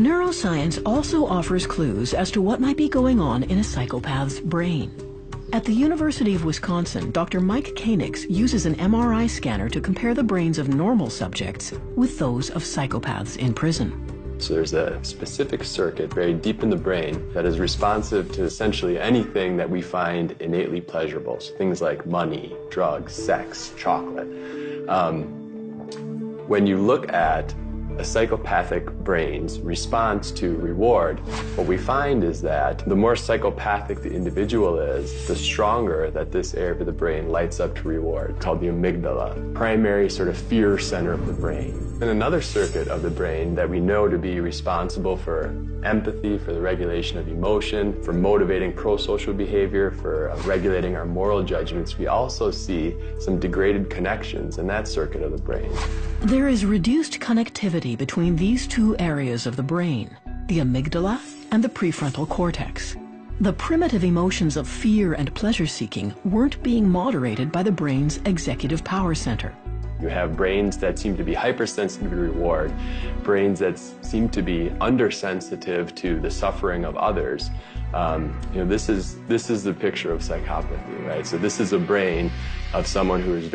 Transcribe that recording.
Neuroscience also offers clues as to what might be going on in a psychopath's brain. At the University of Wisconsin, Dr. Mike Koenigs uses an MRI scanner to compare the brains of normal subjects with those of psychopaths in prison. So there's a specific circuit very deep in the brain that is responsive to essentially anything that we find innately pleasurable. So things like money, drugs, sex, chocolate. When you look at a psychopathic brain's response to reward, what we find is that the more psychopathic the individual is, the stronger that this area of the brain lights up to reward, called the amygdala, primary sort of fear center of the brain. And another circuit of the brain that we know to be responsible for empathy, for the regulation of emotion, for motivating pro-social behavior, for regulating our moral judgments, we also see some degraded connections in that circuit of the brain. There is reduced connectivity between these two areas of the brain, the amygdala and the prefrontal cortex. The primitive emotions of fear and pleasure-seeking weren't being moderated by the brain's executive power center. You have brains that seem to be hypersensitive to reward, brains that seem to be undersensitive to the suffering of others. This is the picture of psychopathy, right? So this is a brain of someone who is very